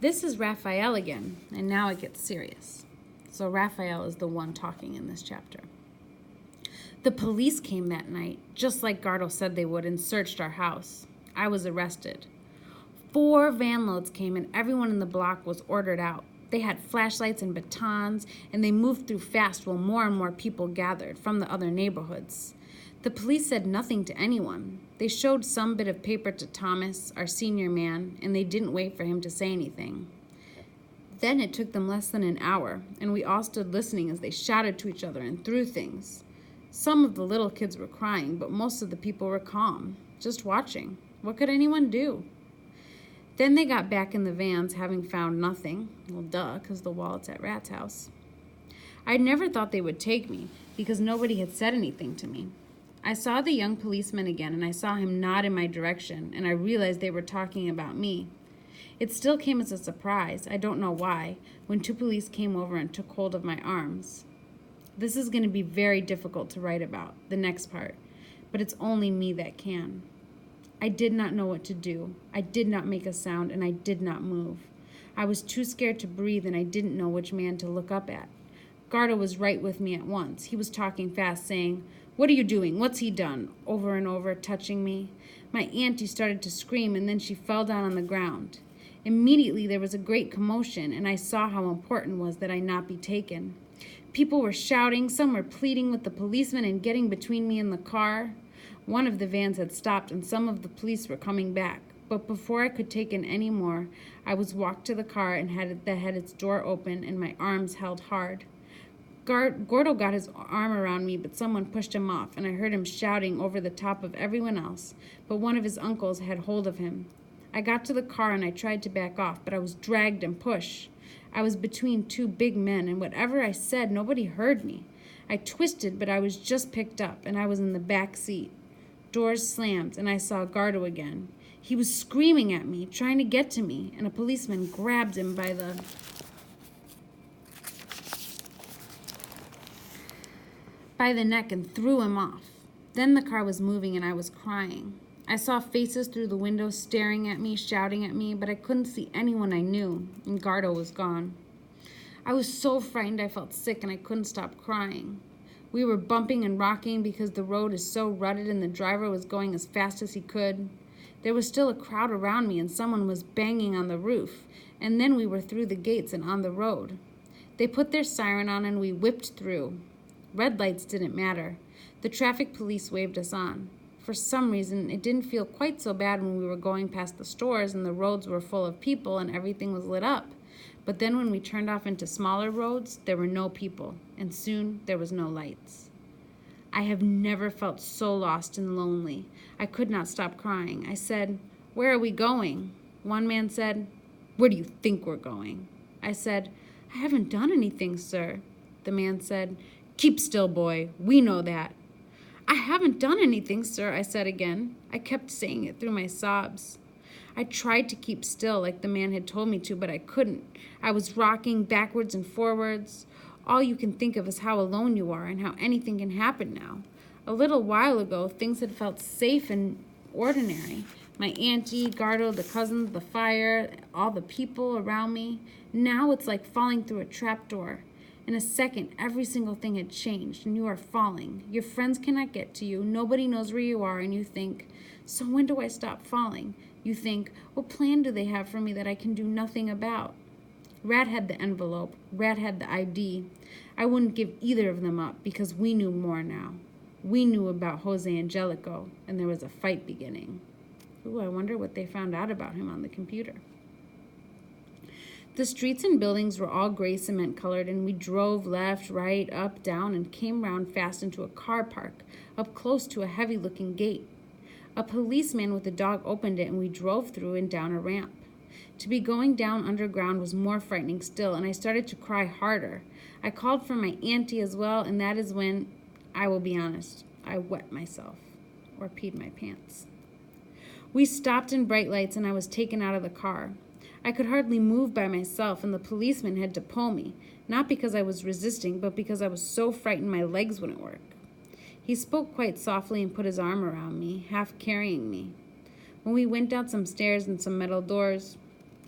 This is Raphael again, and now it gets serious. So Raphael is the one talking in this chapter. The police came that night, just like Gardo said they would, and searched our house. I was arrested. 4 van loads came and everyone in the block was ordered out. They had flashlights and batons, and they moved through fast while more and more people gathered from the other neighborhoods. The police said nothing to anyone. They showed some bit of paper to Thomas, our senior man, and they didn't wait for him to say anything. Then it took them less than an hour, and we all stood listening as they shouted to each other and threw things. Some of the little kids were crying, but most of the people were calm, just watching. What could anyone do? Then they got back in the vans, having found nothing. Well, duh, because the wallet's at Rat's house. I never thought they would take me, because nobody had said anything to me. I saw the young policeman again, and I saw him nod in my direction, and I realized they were talking about me. It still came as a surprise, I don't know why, when 2 police came over and took hold of my arms. This is going to be very difficult to write about, the next part, but it's only me that can. I did not know what to do. I did not make a sound, and I did not move. I was too scared to breathe, and I didn't know which man to look up at. Gardo was right with me at once. He was talking fast, saying, "What are you doing? What's he done?" over and over, touching me. My auntie started to scream, and then she fell down on the ground. Immediately there was a great commotion, and I saw how important it was that I not be taken. People were shouting, some were pleading with the policemen and getting between me and the car. One of the vans had stopped, and some of the police were coming back. But before I could take in any more, I was walked to the car and had its door open and my arms held hard. Gordo got his arm around me, but someone pushed him off, and I heard him shouting over the top of everyone else, but one of his uncles had hold of him. I got to the car and I tried to back off, but I was dragged and pushed. I was between 2 big men, and whatever I said, nobody heard me. I twisted, but I was just picked up, and I was in the back seat. Doors slammed, and I saw Gardo again. He was screaming at me, trying to get to me, and a policeman grabbed him by the neck and threw him off. Then the car was moving and I was crying. I saw faces through the window staring at me, shouting at me, but I couldn't see anyone I knew, and Gardo was gone. I was so frightened I felt sick and I couldn't stop crying. We were bumping and rocking because the road is so rutted and the driver was going as fast as he could. There was still a crowd around me and someone was banging on the roof, and then we were through the gates and on the road. They put their siren on and we whipped through. Red lights didn't matter. The traffic police waved us on. For some reason, it didn't feel quite so bad when we were going past the stores and the roads were full of people and everything was lit up. But then when we turned off into smaller roads, there were no people, and soon there was no lights. I have never felt so lost and lonely. I could not stop crying. I said, "Where are we going?" One man said, "Where do you think we're going?" I said, "I haven't done anything, sir." The man said, "Keep still, boy. We know that." "I haven't done anything, sir," I said again. I kept saying it through my sobs. I tried to keep still like the man had told me to, but I couldn't. I was rocking backwards and forwards. All you can think of is how alone you are and how anything can happen now. A little while ago, things had felt safe and ordinary. My auntie, Gardo, the cousins, the fire, all the people around me. Now it's like falling through a trapdoor. In a second, every single thing had changed, and you are falling. Your friends cannot get to you. Nobody knows where you are, and you think, so when do I stop falling? You think, what plan do they have for me that I can do nothing about? Rat had the envelope. Rat had the ID. I wouldn't give either of them up because we knew more now. We knew about Jose Angelico, and there was a fight beginning. Ooh, I wonder what they found out about him on the computer. The streets and buildings were all gray cement colored, and we drove left, right, up, down, and came round fast into a car park, up close to a heavy-looking gate. A policeman with a dog opened it, and we drove through and down a ramp. To be going down underground was more frightening still, and I started to cry harder. I called for my auntie as well, and that is when, I will be honest, I wet myself, or peed my pants. We stopped in bright lights, and I was taken out of the car. I could hardly move by myself, and the policeman had to pull me, not because I was resisting, but because I was so frightened my legs wouldn't work. He spoke quite softly and put his arm around me, half carrying me. When we went down some stairs and some metal doors,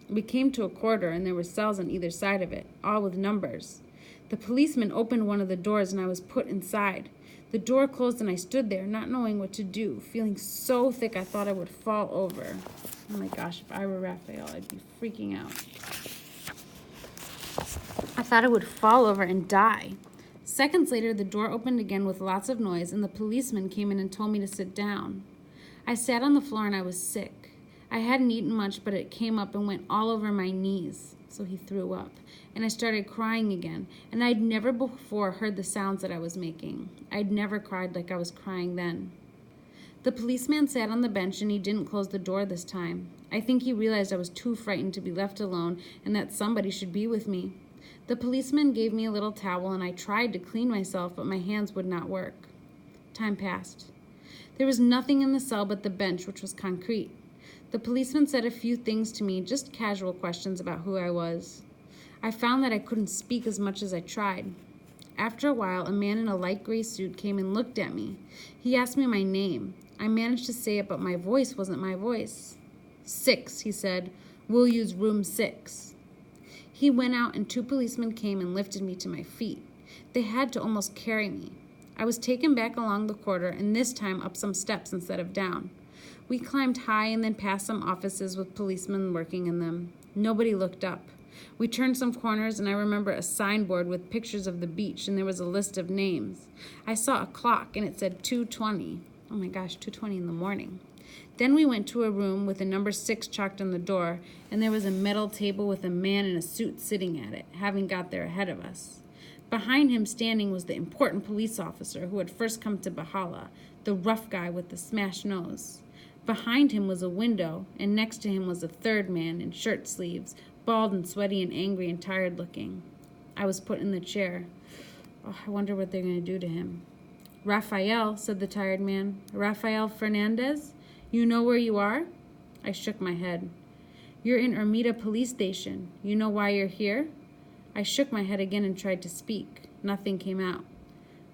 We came to a corridor, and there were cells on either side of it, all with numbers. The policeman opened one of the doors, and I was put inside. The door closed, and I stood there, not knowing what to do, feeling so thick I thought I would fall over. Oh my gosh, if I were Raphael, I'd be freaking out. I thought I would fall over and die. Seconds later, the door opened again with lots of noise, and the policeman came in and told me to sit down. I sat on the floor, and I was sick. I hadn't eaten much, but it came up and went all over my knees. So he threw up, and I started crying again, and I'd never before heard the sounds that I was making. I'd never cried like I was crying then. The policeman sat on the bench, and he didn't close the door this time. I think he realized I was too frightened to be left alone and that somebody should be with me. The policeman gave me a little towel, and I tried to clean myself, but my hands would not work. Time passed. There was nothing in the cell but the bench, which was concrete. The policeman said a few things to me, just casual questions about who I was. I found that I couldn't speak as much as I tried. After a while, a man in a light gray suit came and looked at me. He asked me my name. I managed to say it, but my voice wasn't my voice. 6, he said. We'll use room 6. He went out, and 2 policemen came and lifted me to my feet. They had to almost carry me. I was taken back along the corridor, and this time up some steps instead of down. We climbed high and then past some offices with policemen working in them. Nobody looked up. We turned some corners, and I remember a signboard with pictures of the beach, and there was a list of names. I saw a clock, and it said 2:20. Oh my gosh, 2:20 in the morning. Then we went to a room with a number 6 chalked on the door, and there was a metal table with a man in a suit sitting at it, having got there ahead of us. Behind him standing was the important police officer who had first come to Bahala, the rough guy with the smashed nose. Behind him was a window, and next to him was a third man in shirt sleeves, bald and sweaty and angry and tired looking. I was put in the chair. Oh, I wonder what they're going to do to him. Raphael, said the tired man. Raphael Fernandez? You know where you are? I shook my head. You're in Ermita Police Station. You know why you're here? I shook my head again and tried to speak. Nothing came out.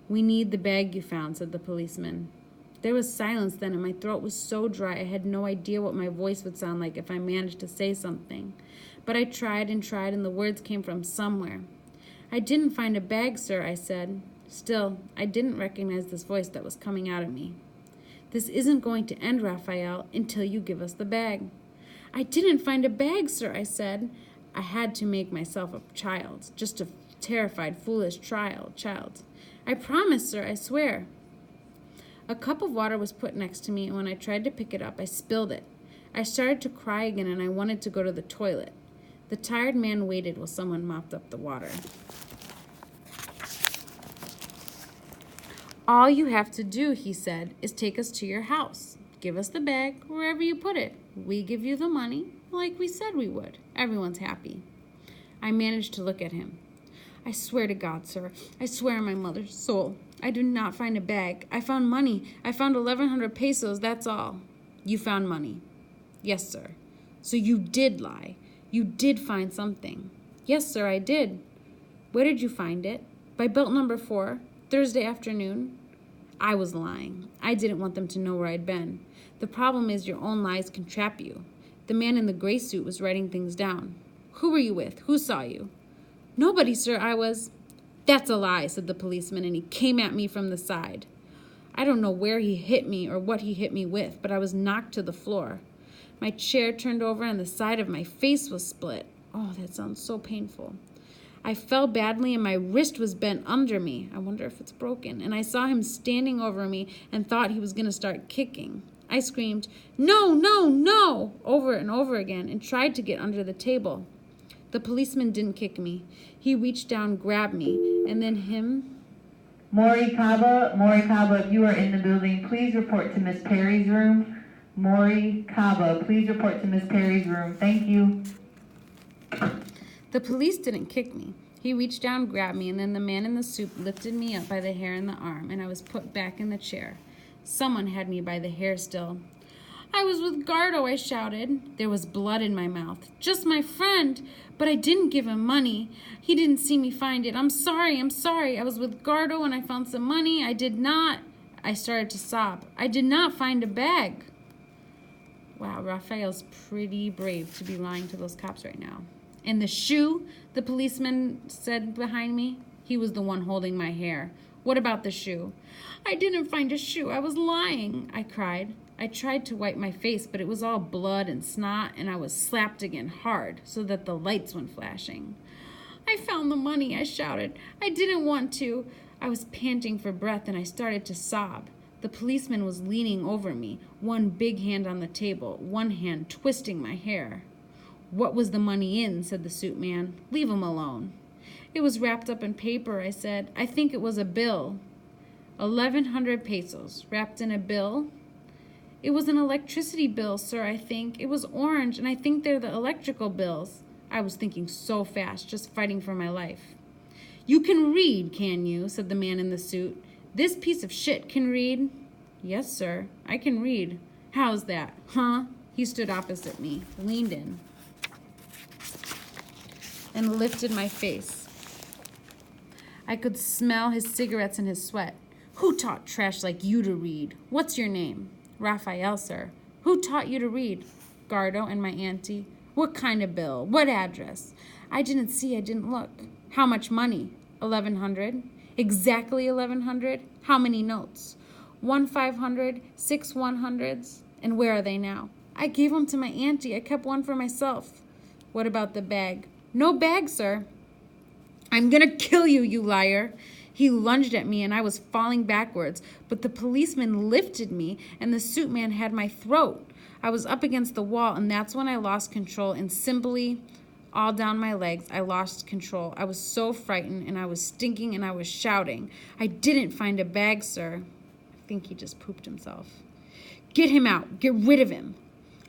We need the bag you found, said the policeman. There was silence then, and my throat was so dry I had no idea what my voice would sound like if I managed to say something. But I tried, and the words came from somewhere. I didn't find a bag, sir, I said. Still, I didn't recognize this voice that was coming out of me. This isn't going to end, Raphael, until you give us the bag. I didn't find a bag, sir, I said. I had to make myself a child, just a terrified, foolish child. I promise, sir, I swear. A cup of water was put next to me, and when I tried to pick it up, I spilled it. I started to cry again, and I wanted to go to the toilet. The tired man waited while someone mopped up the water. All you have to do, he said, is take us to your house. Give us the bag wherever you put it. We give you the money, like we said we would. Everyone's happy. I managed to look at him. I swear to God, sir, I swear on my mother's soul, I did not find a bag. I found money. I found 1,100 pesos, that's all. You found money? Yes, sir. So you did lie. You did find something. Yes, sir, I did. Where did you find it? By belt number 4, Thursday afternoon. I was lying. I didn't want them to know where I'd been. The problem is your own lies can trap you. The man in the gray suit was writing things down. Who were you with? Who saw you? Nobody, sir, I was... That's a lie, said the policeman, and he came at me from the side. I don't know where he hit me or what he hit me with, but I was knocked to the floor. My chair turned over and the side of my face was split. Oh, that sounds so painful. I fell badly and my wrist was bent under me. I wonder if it's broken. And I saw him standing over me and thought he was going to start kicking. I screamed, "No, no, no," over and over again and tried to get under the table. The policeman didn't kick me. He reached down, grabbed me, and then him. Maury Caba, if you are in the building, please report to Miss Perry's room. Maury Caba, please report to Miss Perry's room. Thank you. The police didn't kick me. He reached down, grabbed me, and then the man in the suit lifted me up by the hair and the arm, and I was put back in the chair. Someone had me by the hair still. I was with Gardo, I shouted. There was blood in my mouth. Just my friend. But I didn't give him money. He didn't see me find it. I'm sorry. I was with Gardo and I found some money. I did not. I started to sob. I did not find a bag. Wow, Raphael's pretty brave to be lying to those cops right now. And the shoe, the policeman said behind me, he was the one holding my hair. What about the shoe? I didn't find a shoe. I was lying, I cried. I tried to wipe my face, but it was all blood and snot, and I was slapped again hard so that the lights went flashing. I found the money, I shouted. I didn't want to. I was panting for breath, and I started to sob. The policeman was leaning over me, one big hand on the table, one hand twisting my hair. What was the money in? Said the suit man. Leave him alone. It was wrapped up in paper, I said. I think it was a bill. 1,100 pesos, wrapped in a bill? It was an electricity bill, sir, I think. It was orange, and I think they're the electrical bills. I was thinking so fast, just fighting for my life. You can read, can you? Said the man in the suit. This piece of shit can read? Yes, sir, I can read. How's that? Huh? He stood opposite me, leaned in, and lifted my face. I could smell his cigarettes and his sweat. Who taught trash like you to read? What's your name? Raphael, sir. Who taught you to read? Gardo and my auntie. What kind of bill? What address? I didn't see, I didn't look. How much money? 1,100. Exactly 1,100? How many notes? 1 500, 6 100s. And where are they now? I gave them to my auntie. I kept one for myself. What about the bag? No bag, sir. I'm gonna kill you, you liar. He lunged at me and I was falling backwards, but the policeman lifted me and the suit man had my throat. I was up against the wall, and that's when I lost control, and simply all down my legs, I lost control. I was so frightened, and I was stinking, and I was shouting. I didn't find a bag, sir. I think he just pooped himself. Get him out. Get rid of him.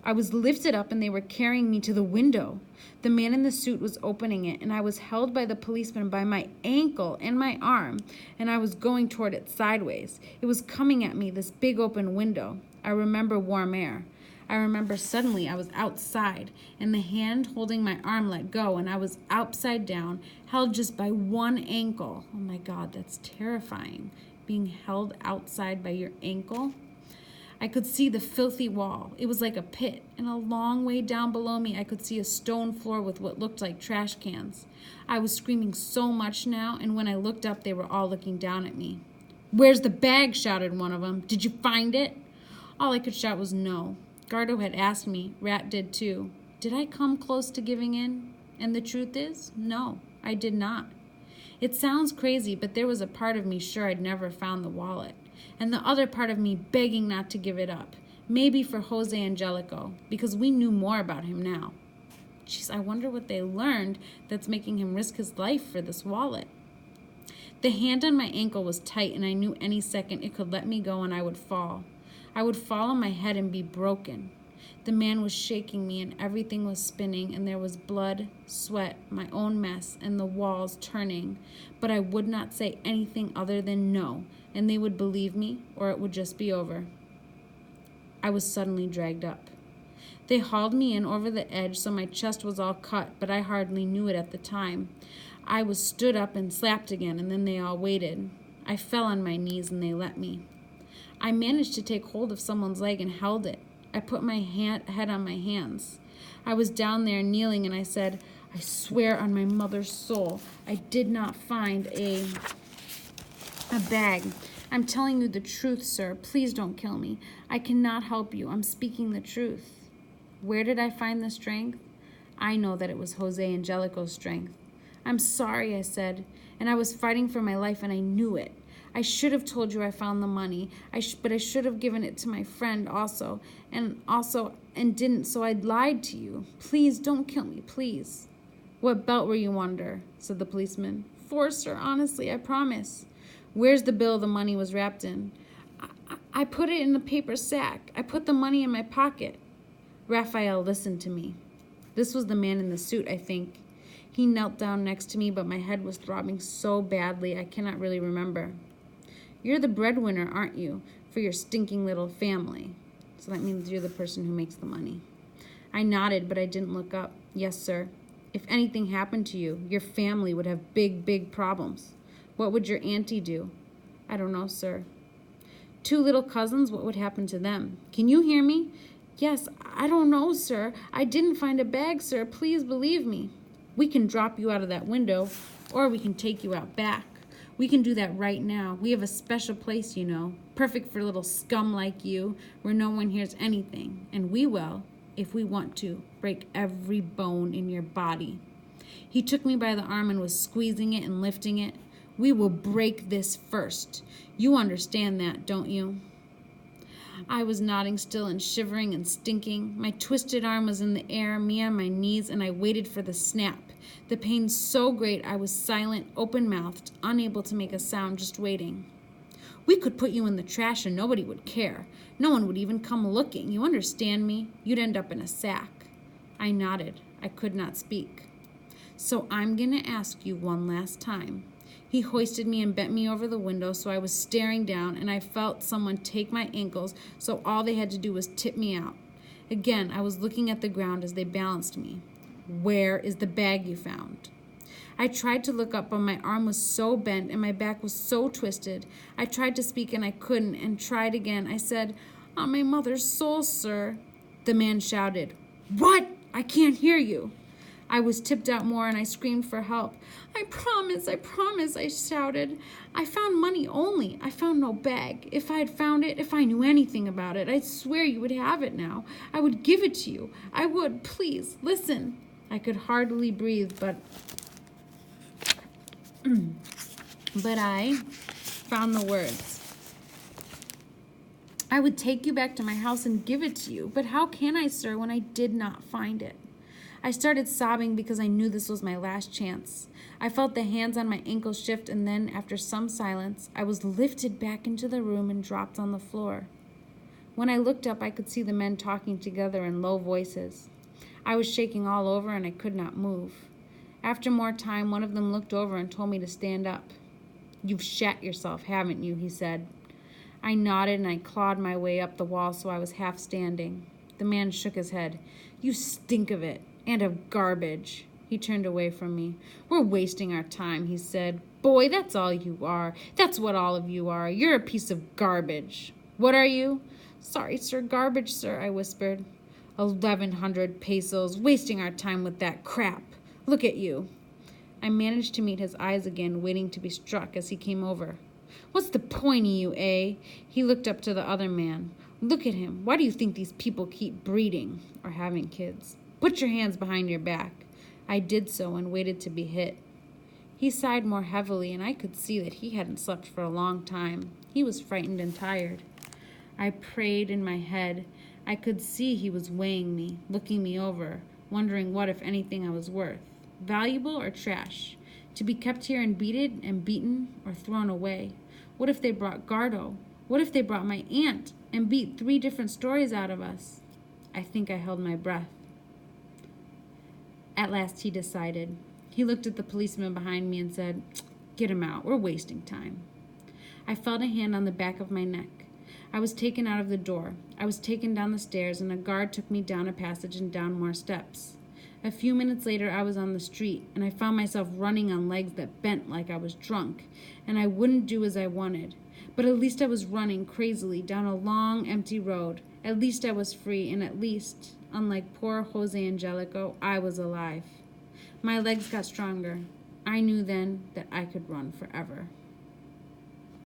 I was lifted up, and they were carrying me to the window. The man in the suit was opening it, and I was held by the policeman by my ankle and my arm, and I was going toward it sideways. It was coming at me, this big open window. I remember warm air. I remember suddenly I was outside, and the hand holding my arm let go, and I was upside down, held just by one ankle. Oh my God, that's terrifying, being held outside by your ankle. I could see the filthy wall. It was like a pit, and a long way down below me I could see a stone floor with what looked like trash cans. I was screaming so much now, and when I looked up, they were all looking down at me. Where's the bag? Shouted one of them. Did you find it? All I could shout was no. Gardo had asked me, Rat did too. Did I come close to giving in? And the truth is, no, I did not. It sounds crazy, but there was a part of me sure I'd never found the wallet, and the other part of me begging not to give it up, maybe for Jose Angelico, because we knew more about him now. Jeez, I wonder what they learned that's making him risk his life for this wallet. The hand on my ankle was tight, and I knew any second it could let me go and I would fall. I would fall on my head and be broken. The man was shaking me and everything was spinning, and there was blood, sweat, my own mess, and the walls turning. But I would not say anything other than no, and they would believe me or it would just be over. I was suddenly dragged up. They hauled me in over the edge so my chest was all cut, but I hardly knew it at the time. I was stood up and slapped again, and then they all waited. I fell on my knees and they let me. I managed to take hold of someone's leg and held it. I put my head on my hands. I was down there kneeling, and I said, I swear on my mother's soul, I did not find a bag. I'm telling you the truth, sir. Please don't kill me. I cannot help you. I'm speaking the truth. Where did I find the strength? I know that it was Jose Angelico's strength. I'm sorry, I said, and I was fighting for my life, and I knew it. I should have told you I found the money, but I should have given it to my friend also, and didn't, so I lied to you. Please, don't kill me, please. What belt were you under? Said the policeman. 4, sir, honestly, I promise. Where's the bill the money was wrapped in? I put it in the paper sack. I put the money in my pocket. Raphael listened to me. This was the man in the suit, I think. He knelt down next to me, but my head was throbbing so badly I cannot really remember. You're the breadwinner, aren't you, for your stinking little family? So that means you're the person who makes the money. I nodded, but I didn't look up. Yes, sir. If anything happened to you, your family would have big, big problems. What would your auntie do? I don't know, sir. 2 little cousins, what would happen to them? Can you hear me? Yes, I don't know, sir. I didn't find a bag, sir. Please believe me. We can drop you out of that window, or we can take you out back. We can do that right now. We have a special place, you know, perfect for little scum like you, where no one hears anything. And we will, if we want to, break every bone in your body. He took me by the arm and was squeezing it and lifting it. We will break this first. You understand that, don't you? I was nodding still and shivering and stinking. My twisted arm was in the air, me on my knees, and I waited for the snap. The pain so great I was silent, open-mouthed, unable to make a sound, just waiting. We could put you in the trash and nobody would care. No one would even come looking. You understand me? You'd end up in a sack. I nodded. I could not speak. So I'm going to ask you one last time. He hoisted me and bent me over the window so I was staring down, and I felt someone take my ankles, so all they had to do was tip me out. Again, I was looking at the ground as they balanced me. Where is the bag you found? I tried to look up, but my arm was so bent and my back was so twisted. I tried to speak and I couldn't, and tried again. I said, "On my mother's soul, sir." The man shouted, "What? I can't hear you." I was tipped out more and I screamed for help. I promise, I shouted. I found money only. I found no bag. If I had found it, if I knew anything about it, I'd swear you would have it now. I would give it to you. I would. Please, listen. I could hardly breathe, but I found the words. I would take you back to my house and give it to you. But how can I, sir, when I did not find it? I started sobbing because I knew this was my last chance. I felt the hands on my ankles shift, and then, after some silence, I was lifted back into the room and dropped on the floor. When I looked up, I could see the men talking together in low voices. I was shaking all over, and I could not move. After more time, one of them looked over and told me to stand up. "You've shat yourself, haven't you?" he said. I nodded, and I clawed my way up the wall so I was half standing. The man shook his head. "You stink of it. And of garbage." He turned away from me. "We're wasting our time," he said. "Boy, that's all you are. That's what all of you are. You're a piece of garbage." "What are you?" "Sorry, sir, garbage, sir," I whispered. 1,100 pesos, wasting our time with that crap. Look at you. I managed to meet his eyes again, waiting to be struck as he came over. "What's the point of you, eh?" He looked up to the other man. "Look at him. Why do you think these people keep breeding or having kids? Put your hands behind your back." I did so and waited to be hit. He sighed more heavily, and I could see that he hadn't slept for a long time. He was frightened and tired. I prayed in my head. I could see he was weighing me, looking me over, wondering what, if anything, I was worth. Valuable or trash? To be kept here and beaten, or thrown away? What if they brought Gardo? What if they brought my aunt and beat 3 different stories out of us? I think I held my breath. At last he decided. He looked at the policeman behind me and said, "Get him out. We're wasting time." I felt a hand on the back of my neck. I was taken out of the door. I was taken down the stairs, and a guard took me down a passage and down more steps. A few minutes later, I was on the street, and I found myself running on legs that bent like I was drunk, and I wouldn't do as I wanted. But at least I was running crazily down a long, empty road. At least I was free, and at least, unlike poor Jose Angelico, I was alive. My legs got stronger. I knew then that I could run forever.